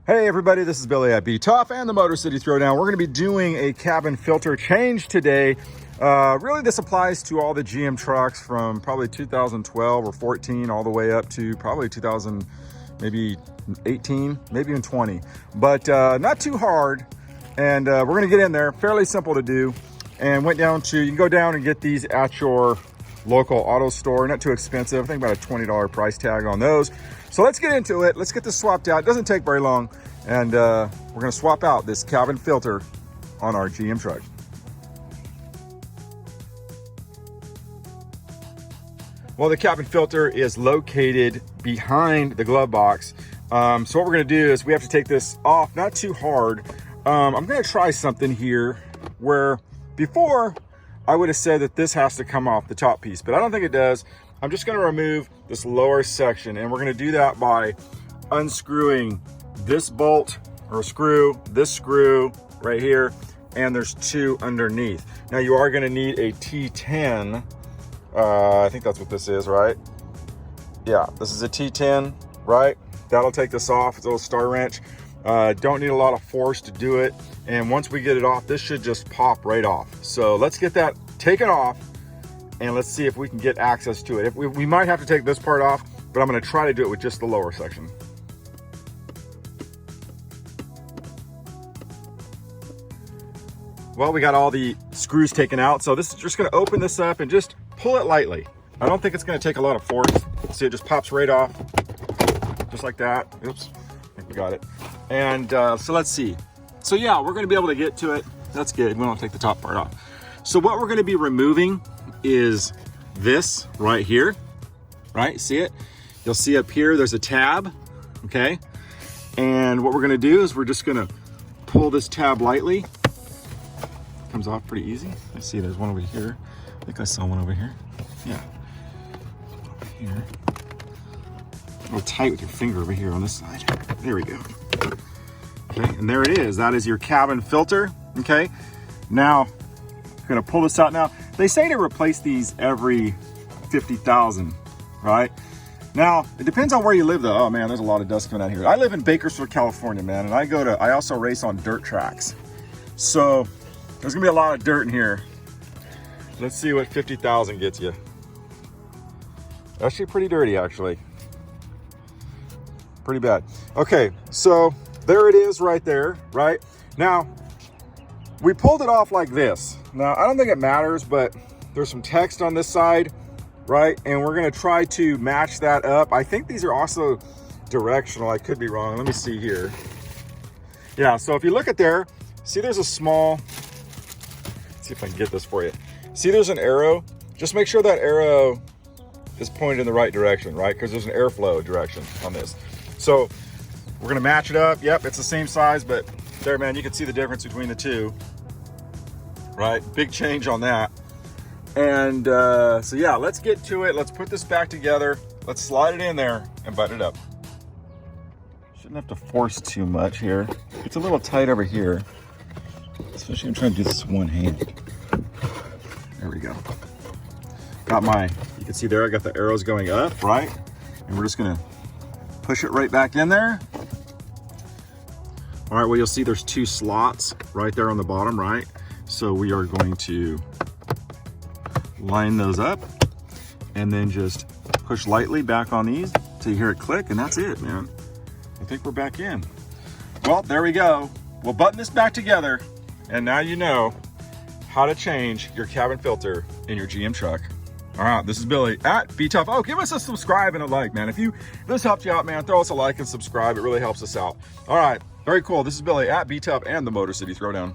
Hey everybody, this is Billy at B-Tough and the Motor City Throwdown. We're going to be doing a cabin filter change today. Really this applies to all the GM trucks from probably 2012 or 14 all the way up to probably 2000, maybe 18, maybe even 20. But not too hard. And we're going to get in there, fairly simple to do. And went down to, you can go down and get these at your local auto store, not too expensive. I think about a $20 price tag on those. So let's get into it. Let's get this swapped out. It doesn't take very long. And we're gonna swap out this cabin filter on our GM truck. Well, the cabin filter is located behind the glove box. So what we're gonna do is we have to take this off, not too hard. I'm gonna try something here where before I would have said that this has to come off the top piece, but I don't think it does. I'm just gonna remove this lower section, and we're gonna do that by unscrewing this bolt or screw, this screw right here, and there's two underneath. Now you are gonna need a T10. I think that's what this is, right? Yeah, this is a T10, right? That'll take this off. It's a little star wrench. Don't need a lot of force to do it. And once we get it off, this should just pop right off. So let's get that taken off and let's see if we can get access to it. If we might have to take this part off, but I'm gonna try to do it with just the lower section. Well, we got all the screws taken out. So this is just gonna open this up and just pull it lightly. I don't think it's gonna take a lot of force. See, it just pops right off, just like that. Oops, I think we got it. And so let's see. So yeah, we're gonna be able to get to it. That's good, we don't take the top part off. So what we're gonna be removing is this right here, right? See it? You'll see up here, there's a tab, okay? And what we're gonna do is we're just gonna pull this tab lightly. Comes off pretty easy. I see there's one over here. I think I saw one over here. Yeah, over here. A little tight with your finger over here on this side. There we go. Okay, and there it is. That is your cabin filter, okay? Now, I'm gonna pull this out now. They say to replace these every 50,000, right? Now, it depends on where you live though. Oh man, there's a lot of dust coming out here. I live in Bakersfield, California, man, and I also race on dirt tracks. So, there's gonna be a lot of dirt in here. Let's see what 50,000 gets you. Actually pretty dirty, actually. Pretty bad. Okay, so there it is right there, right? Now, we pulled it off like this. Now, I don't think it matters, but there's some text on this side, right? And we're gonna try to match that up. I think these are also directional. I could be wrong. Let me see here. Yeah, so if you look at there, see there's a small, let's see if I can get this for you. See there's an arrow? Just make sure that arrow is pointed in the right direction, right? Because there's an airflow direction on this. So we're gonna match it up. Yep, it's the same size, but there, man, you can see the difference between the two, right? Big change on that. And so yeah, let's get to it. Let's put this back together. Let's slide it in there and button it up. Shouldn't have to force too much here. It's a little tight over here, especially I'm trying to do this with one hand. There we go. Got my, you can see there, I got the arrows going up, right? And we're just gonna push it right back in there. All right, well, you'll see there's two slots right there on the bottom, right? So we are going to line those up and then just push lightly back on these till you hear it click, and that's it, man. I think we're back in. Well, there we go. We'll button this back together, and now you know how to change your cabin filter in your GM truck. All right, this is Billy at B-Tough. Oh, give us a subscribe and a like, man. If this helped you out, man, throw us a like and subscribe. It really helps us out. All right, very cool. This is Billy at B-Tough and the Motor City Throwdown.